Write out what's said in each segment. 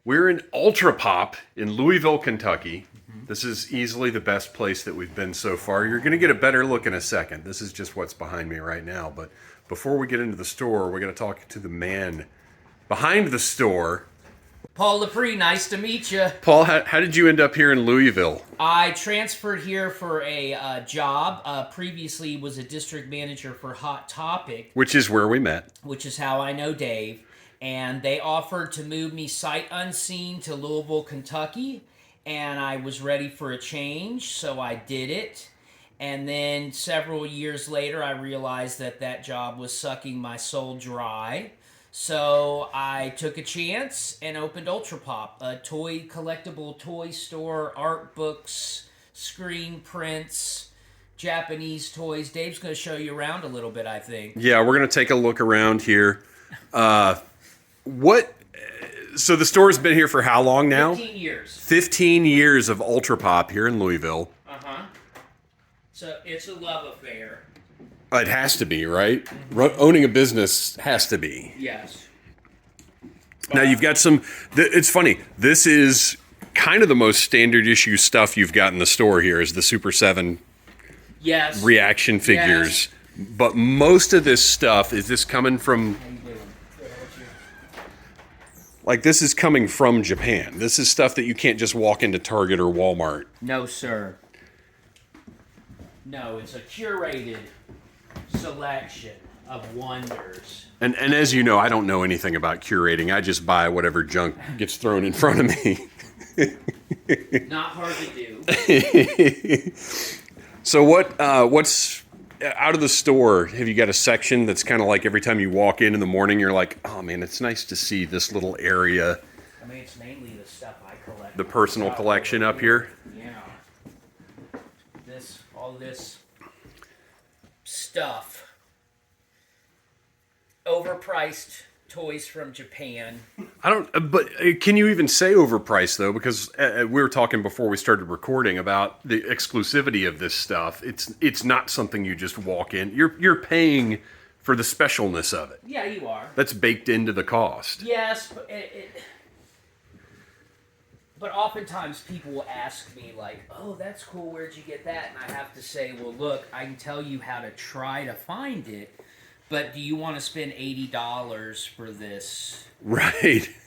We're in Ultra Pop in Louisville, Kentucky. This is easily the best place that we've been so far. You're going to get a better look in a second. This is just what's behind me right now. But before we get into the store, we're going to talk to the man behind the store. Paul LePree, nice to meet you. Paul, how did you end up here in Louisville? I transferred here for a job. Previously was a district manager for Hot Topic. Which is where we met. Which is how I know Dave. And they offered to move me sight unseen to Louisville, Kentucky. And I was ready for a change, so I did it. And then several years later, I realized that job was sucking my soul dry. So I took a chance and opened Ultra Pop, a collectible toy store, art books, screen prints, Japanese toys. Dave's going to show you around a little bit, I think. Yeah, we're going to take a look around here. So the store's been here for how long now? 15 years. 15 years of Ultra Pop here in Louisville. Uh-huh. So it's a love affair. It has to be, right? Owning a business has to be. Yes. Now you've got some, it's funny, this is kind of the most standard issue stuff you've got in the store here is the Super 7 reaction figures. Yes. But most of this stuff, is this coming from, like this is coming from Japan. This is stuff that you can't just walk into Target or Walmart. No, sir. No, it's a curated selection of wonders. And as you know, I don't know anything about curating. I just buy whatever junk gets thrown in front of me. Not hard to do. So what's out of the store? Have you got a section that's kind of like every time you walk in the morning, you're like, oh man, it's nice to see this little area. I mean, it's mainly the stuff I collect. The personal collection up here. Yeah. All this stuff. Overpriced toys from Japan. But can you even say overpriced though? Because we were talking before we started recording about the exclusivity of this stuff. It's not something you just walk in. You're paying for the specialness of it. Yeah, you are. That's baked into the cost. Yes, but oftentimes people will ask me like, oh, that's cool, where'd you get that? And I have to say, well, look, I can tell you how to try to find it, but do you want to spend $80 for this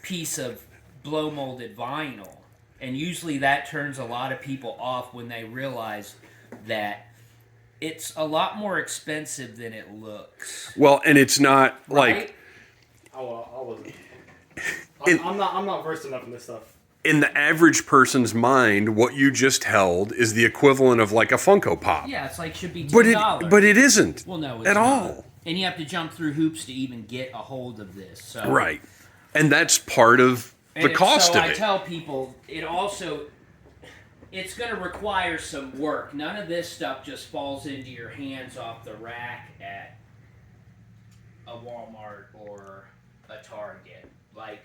piece of blow-molded vinyl? And usually that turns a lot of people off when they realize that it's a lot more expensive than it looks. Well, and it's not right? I'm not versed enough in this stuff. In the average person's mind, what you just held is the equivalent of like a Funko Pop. Yeah, it's like should be $10. But it isn't. Well, no, it's at not. all. And you have to jump through hoops to even get a hold of this. So. Right. And that's part of the cost of it. So I tell people, it's going to require some work. None of this stuff just falls into your hands off the rack at a Walmart or a Target. Like,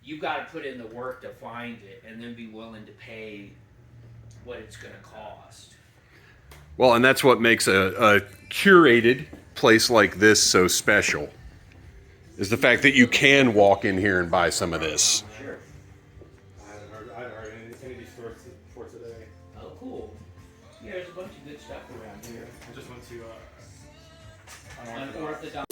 you've got to put in the work to find it and then be willing to pay what it's going to cost. Well, and that's what makes a curated place like this so special, is the fact that you can walk in here and buy some of this. Sure. I haven't heard any of these stores for today. Oh, cool. Yeah, there's a bunch of good stuff around here. I just went to Unorthodox.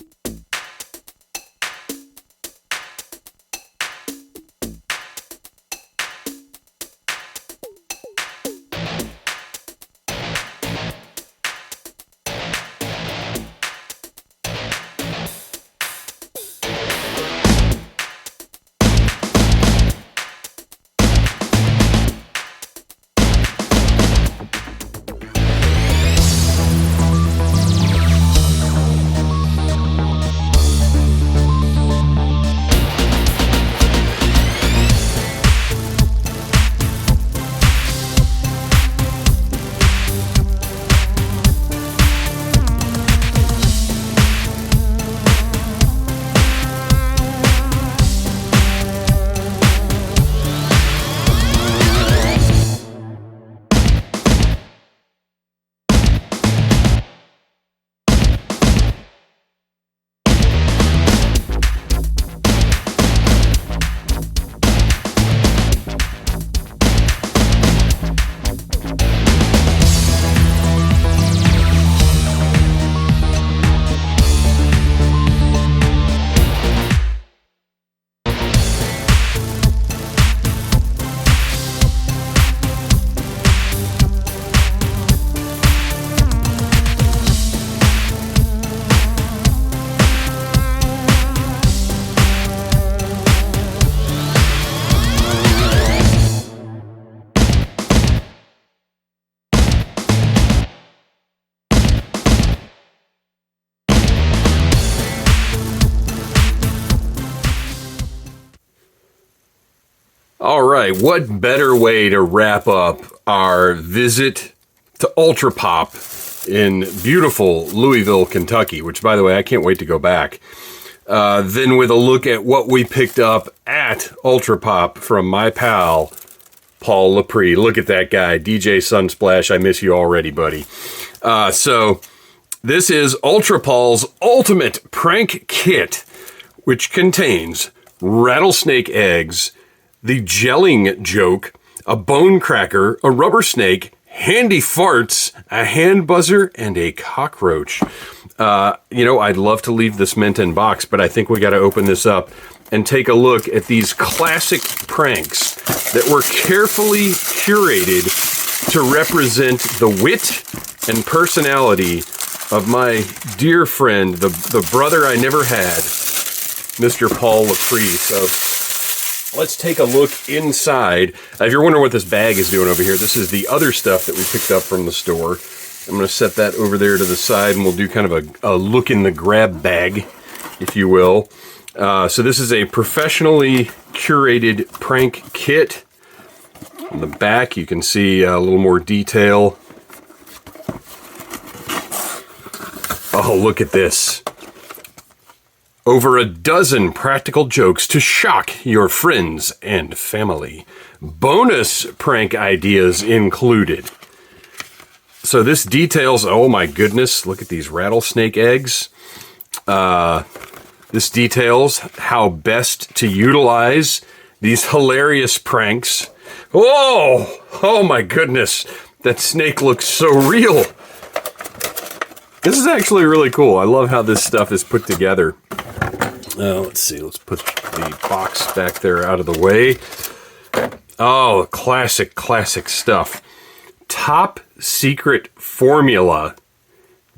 All right, what better way to wrap up our visit to Ultra Pop in beautiful Louisville, Kentucky, which, by the way, I can't wait to go back, than with a look at what we picked up at Ultra Pop from my pal, Paul LePree. Look at that guy, DJ Sunsplash. I miss you already, buddy. So this is Ultra Paul's Ultimate Prank Kit, which contains rattlesnake eggs, the gelling joke, a bone cracker, a rubber snake, handy farts, a hand buzzer, and a cockroach. I'd love to leave this mint in box, but I think we got to open this up and take a look at these classic pranks that were carefully curated to represent the wit and personality of my dear friend, the brother I never had, Mr. Paul LePree. So let's take a look inside. If you're wondering what this bag is doing over here, this is the other stuff that we picked up from the store. I'm going to set that over there to the side, and we'll do kind of a look in the grab bag, if you will. So this is a professionally curated prank kit. On the back, you can see a little more detail. Oh, look at this. Over a dozen practical jokes to shock your friends and family. Bonus prank ideas included. So this details, oh my goodness, look at these rattlesnake eggs. This details how best to utilize these hilarious pranks. Oh my goodness, that snake looks so real. This is actually really cool. I love how this stuff is put together. Let's see, let's put the box back there out of the way. Oh, classic stuff. Top secret formula.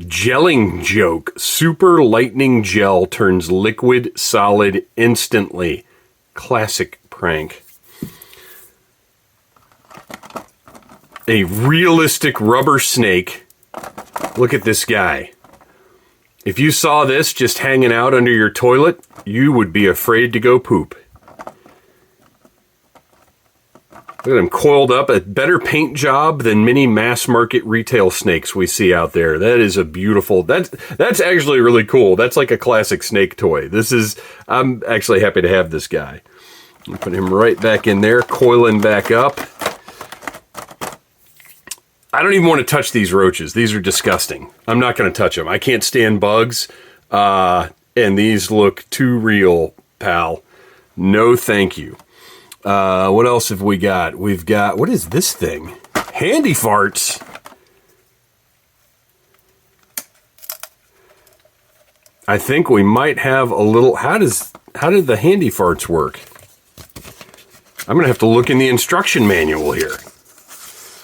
Gelling joke. Super lightning gel turns liquid solid instantly. Classic prank. A realistic rubber snake. Look at this guy. If you saw this just hanging out under your toilet, you would be afraid to go poop. Look at him coiled up. A better paint job than many mass market retail snakes we see out there. That is a beautiful, that's actually really cool. That's like a classic snake toy. I'm actually happy to have this guy. I'll put him right back in there, coiling back up. I don't even want to touch these roaches. These are disgusting. I'm not going to touch them. I can't stand bugs. And these look too real, pal. No thank you. What else have we got? We've got, what is this thing? Handy farts. I think we might have a little, how did the handy farts work? I'm going to have to look in the instruction manual here.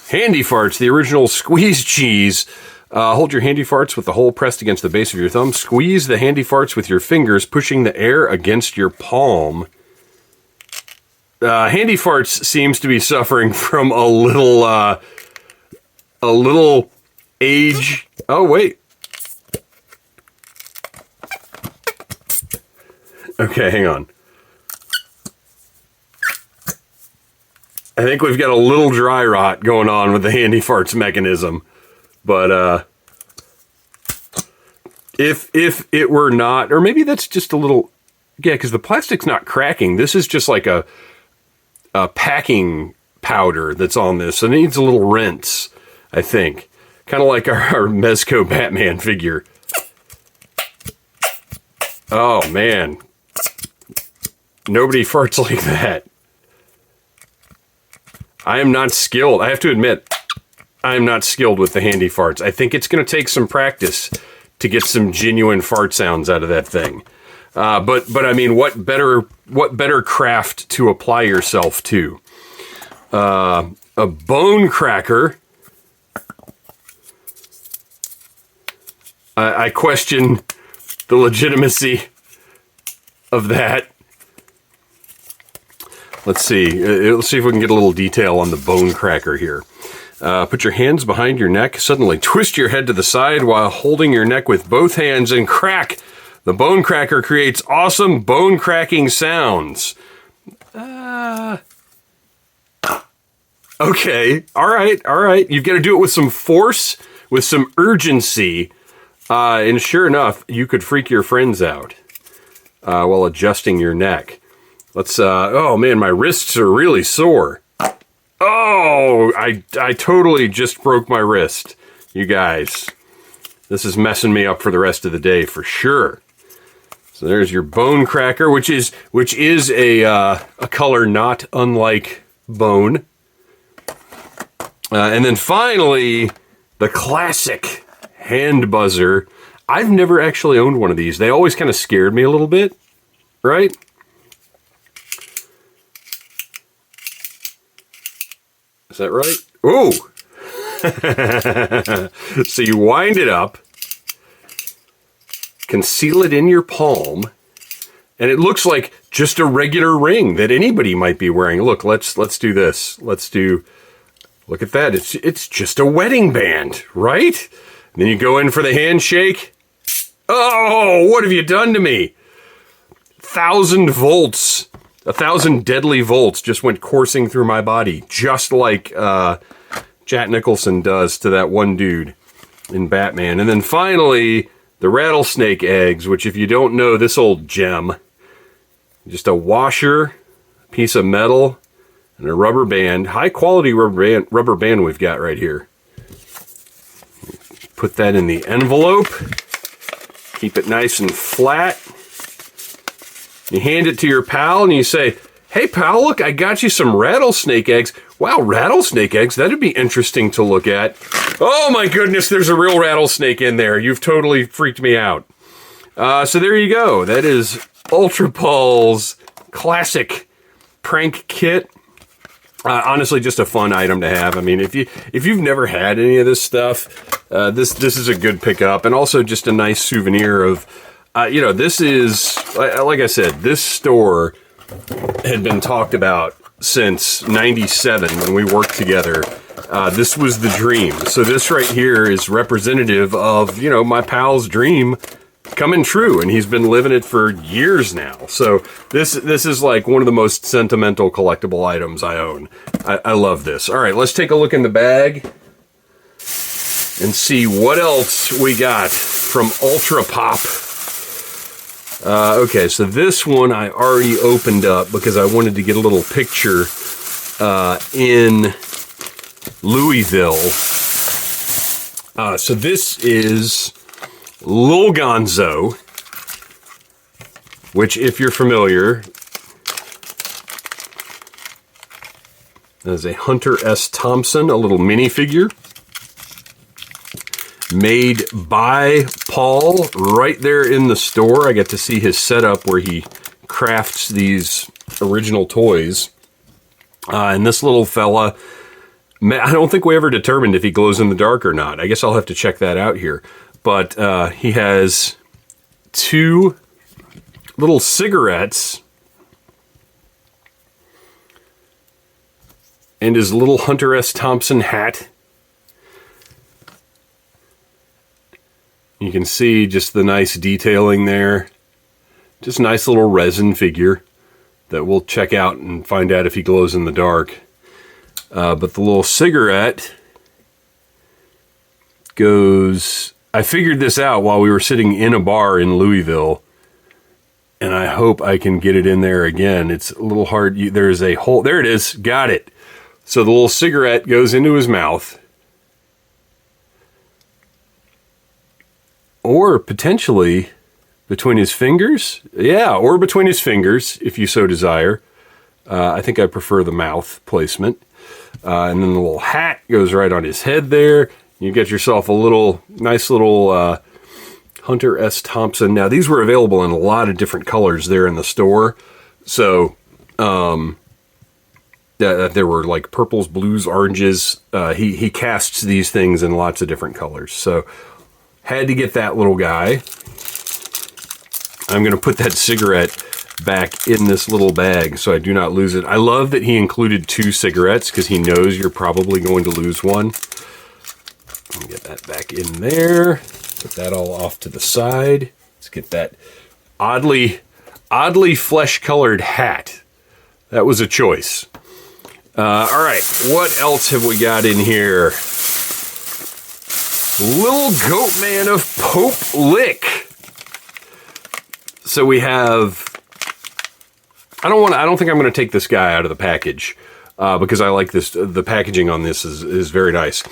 Handy farts, the original squeeze cheese. Hold your handy farts with the hole pressed against the base of your thumb. Squeeze the handy farts with your fingers, pushing the air against your palm. Handy farts seems to be suffering from a little age. Oh, wait. Okay, hang on. I think we've got a little dry rot going on with the handy farts mechanism. But if it were not, or maybe that's just a little, yeah, because the plastic's not cracking. This is just like a packing powder that's on this. So it needs a little rinse, I think. Kind of like our Mezco Batman figure. Oh, man. Nobody farts like that. I am not skilled. I have to admit, I am not skilled with the handy farts. I think it's going to take some practice to get some genuine fart sounds out of that thing. But I mean, what better craft to apply yourself to? A bone cracker. I question the legitimacy of that. Let's see. Let's see if we can get a little detail on the bone cracker here. Put your hands behind your neck. Suddenly twist your head to the side while holding your neck with both hands and crack. The bone cracker creates awesome bone cracking sounds. Okay. All right. All right. You've got to do it with some force, with some urgency. And sure enough, you could freak your friends out while adjusting your neck. Let's, oh man, my wrists are really sore. Oh, I totally just broke my wrist, you guys. This is messing me up for the rest of the day for sure. So there's your bone cracker, which is a color not unlike bone. And then finally, the classic hand buzzer. I've never actually owned one of these. They always kind of scared me a little bit, right? Is that right? Oh! So you wind it up, conceal it in your palm, and it looks like just a regular ring that anybody might be wearing. Look, let's do this. Look at that. It's just a wedding band, right? And then you go in for the handshake. Oh, what have you done to me? 1,000 volts. 1,000 deadly volts just went coursing through my body, just like Jack Nicholson does to that one dude in Batman. And then finally, the rattlesnake eggs, which if you don't know this old gem, just a washer, piece of metal, and a rubber band. High quality rubber band we've got right here. Put that in the envelope. Keep it nice and flat. You hand it to your pal and you say, "Hey pal, look, I got you some rattlesnake eggs." Wow, rattlesnake eggs, that'd be interesting to look at. Oh my goodness, there's a real rattlesnake in there. You've totally freaked me out. So there you go. That is Ultra Paul's classic prank kit. Honestly, just a fun item to have. I mean, if you've never had any of this stuff, this is a good pickup, and also just a nice souvenir of, this is, like I said, this store had been talked about since '97 when we worked together. This was the dream. So this right here is representative of, my pal's dream coming true, and he's been living it for years now. So this is like one of the most sentimental collectible items I own. I love this. All right, let's take a look in the bag and see what else we got from Ultra Pop. Okay, so this one I already opened up because I wanted to get a little picture in Louisville. So this is Lil Gonzo, which, if you're familiar, is a Hunter S. Thompson, a little minifigure made by Paul right there in the store. I get to see his setup where he crafts these original toys. And this little fella, I don't think we ever determined if he glows in the dark or not. I guess I'll have to check that out here. But he has 2 little cigarettes and his little Hunter S. Thompson hat. You can see just the nice detailing there. Just a nice little resin figure that we'll check out and find out if he glows in the dark. But the little cigarette goes... I figured this out while we were sitting in a bar in Louisville, and I hope I can get it in there again. It's a little hard. There's a hole. There it is. Got it. So the little cigarette goes into his mouth. Or potentially between his fingers. Yeah, or between his fingers, if you so desire. I think I prefer the mouth placement. And then the little hat goes right on his head there. You get yourself a nice little Hunter S. Thompson. Now, these were available in a lot of different colors there in the store. So, there were like purples, blues, oranges. He casts these things in lots of different colors. So, had to get that little guy. I'm going to put that cigarette back in this little bag so I do not lose it. I love that he included 2 cigarettes because he knows you're probably going to lose one. Get that back in there. Put that all off to the side. Let's get that oddly flesh-colored hat. That was a choice. All right, what else have we got in here? Little Goat Man of Pope Lick. So we have. I don't think I'm going to take this guy out of the package because I like this. The packaging on this is very nice.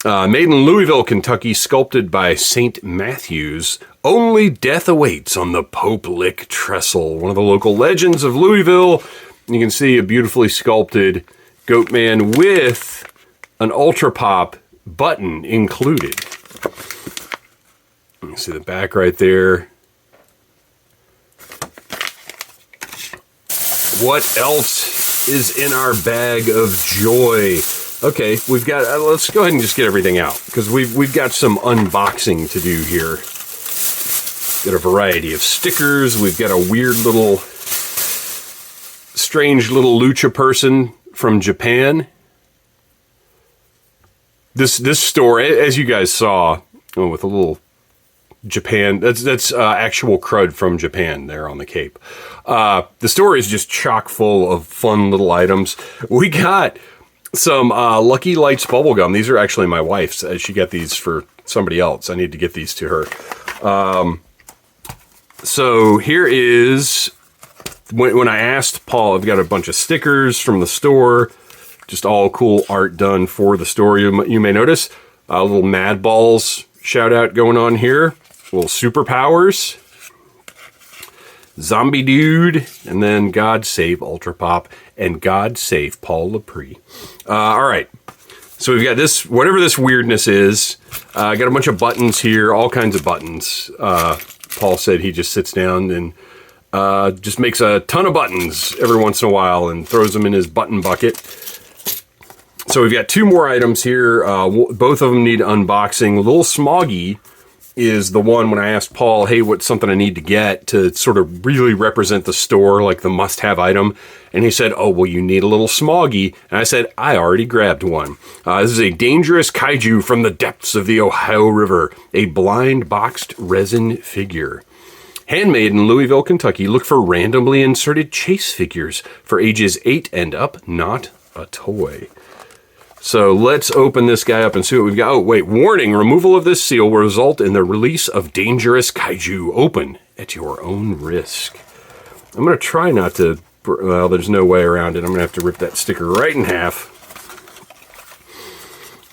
Made in Louisville, Kentucky, sculpted by St. Matthews. Only death awaits on the Pope Lick trestle. One of the local legends of Louisville. You can see a beautifully sculpted goat man with an Ultra Pop button included. You can see the back right there. What else is in our bag of joy? Okay, we've got. Let's go ahead and just get everything out because we've got some unboxing to do here. Got a variety of stickers. We've got a weird little, strange little lucha person from Japan. This store, as you guys saw, with a little Japan. That's actual crud from Japan there on the Cape. The store is just chock full of fun little items. We got some Lucky Lights bubblegum. These are actually my wife's. She got these for somebody else. I need to get these to her. So here is, when I asked Paul, I've got a bunch of stickers from the store. Just all cool art done for the store. You may notice a little Mad Balls shout out going on here. Little superpowers. Zombie Dude, and then God Save Ultra Pop, and God Save Paul LePree. All right, so we've got this, whatever this weirdness is. Got a bunch of buttons here, all kinds of buttons. Paul said he just sits down and just makes a ton of buttons every once in a while and throws them in his button bucket. So we've got two more items here. Both of them need unboxing. Little Smoggy is the one when I asked Paul, hey, what's something I need to get to sort of really represent the store, like the must-have item? And he said, oh, well, you need a little Smoggy. And I said, I already grabbed one. This is a dangerous kaiju from the depths of the Ohio River, a blind boxed resin figure. Handmade in Louisville, Kentucky, look for randomly inserted chase figures for ages 8 and up, not a toy. So let's open this guy up and see what we've got. Oh, wait, warning, removal of this seal will result in the release of dangerous kaiju. Open at your own risk. I'm going to try not to, well, there's no way around it. I'm going to have to rip that sticker right in half.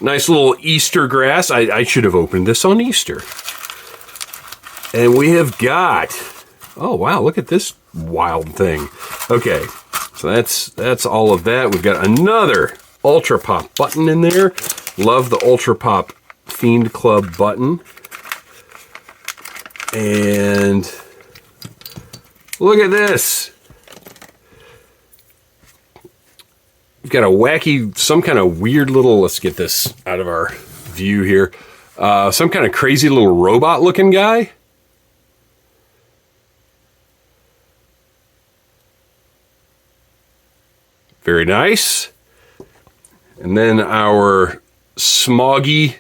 Nice little Easter grass. I should have opened this on Easter. And we have got, oh, wow, look at this wild thing. Okay, so that's all of that. We've got another Ultra Pop button in there. Love the Ultra Pop Fiend Club button. And look at this. We've got a wacky, some kind of weird little, let's get this out of our view here. Some kind of crazy little robot looking guy. Very nice. And then our Smoggy,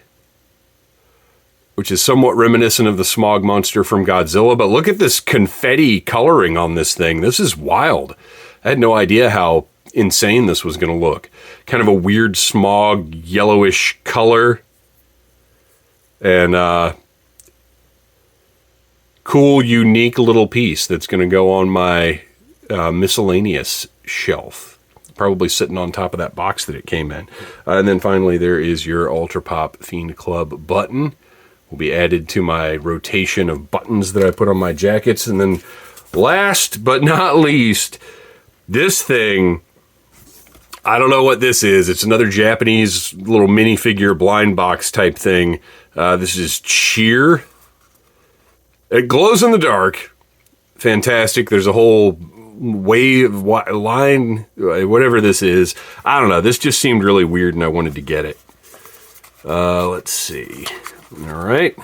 which is somewhat reminiscent of the smog monster from Godzilla. But look at this confetti coloring on this thing. This is wild. I had no idea how insane this was going to look. Kind of a weird smog yellowish color. And cool, unique little piece that's going to go on my miscellaneous shelf. Probably sitting on top of that box that it came in. And then finally, there is your Ultra Pop Fiend Club button. Will be added to my rotation of buttons that I put on my jackets. And then last but not least, this thing, I don't know what this is. It's another Japanese little minifigure blind box type thing. This is Cheer. It glows in the dark. Fantastic. There's a whole wave line, whatever this is. I don't know. This just seemed really weird and I wanted to get it. Let's see. All right.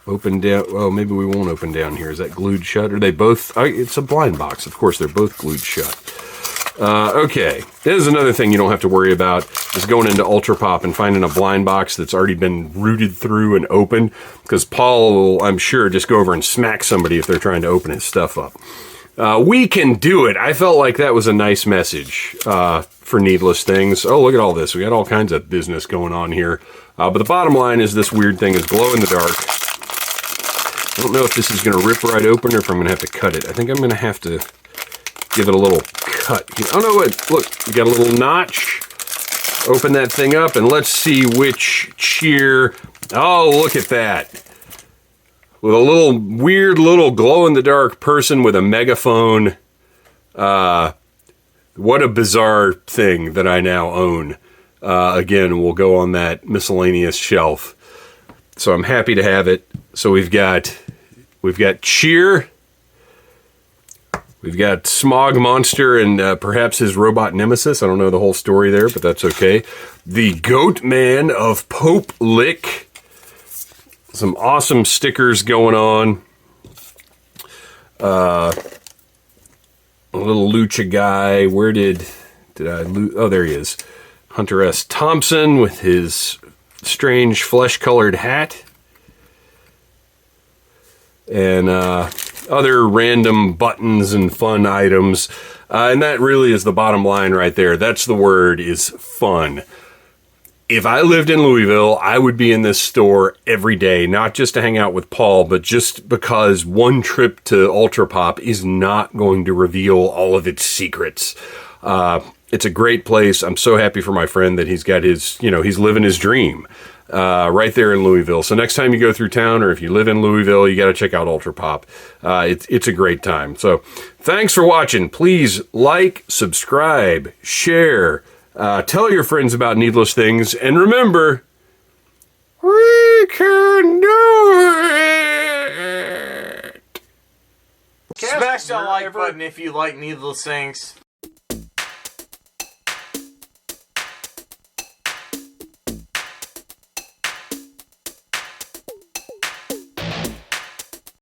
Open down. Well, maybe we won't open down here. Is that glued shut? Are they both? It's a blind box. Of course, they're both glued shut. Okay. There's another thing you don't have to worry about is going into Ultra Pop and finding a blind box that's already been rooted through and opened, because Paul will, I'm sure, just go over and smack somebody if they're trying to open his stuff up. We can do it. I felt like that was a nice message for Needless Things. Oh, look at all this. We got all kinds of business going on here. But the bottom line is this weird thing is glow in the dark. I don't know if this is going to rip right open or if I'm going to have to cut it. I think I'm going to have to give it a little cut here. Oh, no, wait. Look, we got a little notch. Open that thing up and let's see which cheer. Oh, look at that. With a little weird little glow-in-the-dark person with a megaphone. What a bizarre thing that I now own. Again, we'll go on that miscellaneous shelf. So I'm happy to have it. So we've got Cheer. We've got Smog Monster and perhaps his robot nemesis. I don't know the whole story there, but that's okay. The Goat Man of Pope Lick. Some awesome stickers going on. A little lucha guy. Where did I lose? Oh, there he is. Hunter S. Thompson with his strange flesh-colored hat. And other random buttons and fun items. And that really is the bottom line right there. That's the word, is fun. If I lived in Louisville, I would be in this store every day, not just to hang out with Paul, but just because one trip to Ultra Pop is not going to reveal all of its secrets. It's a great place. I'm so happy for my friend that he's got his, he's living his dream right there in Louisville. So next time you go through town, or if you live in Louisville, you got to check out Ultra Pop. It's a great time. So thanks for watching. Please like, subscribe, share. Tell your friends about Needless Things, and remember, we can do it! Smash that like button if you like Needless Things.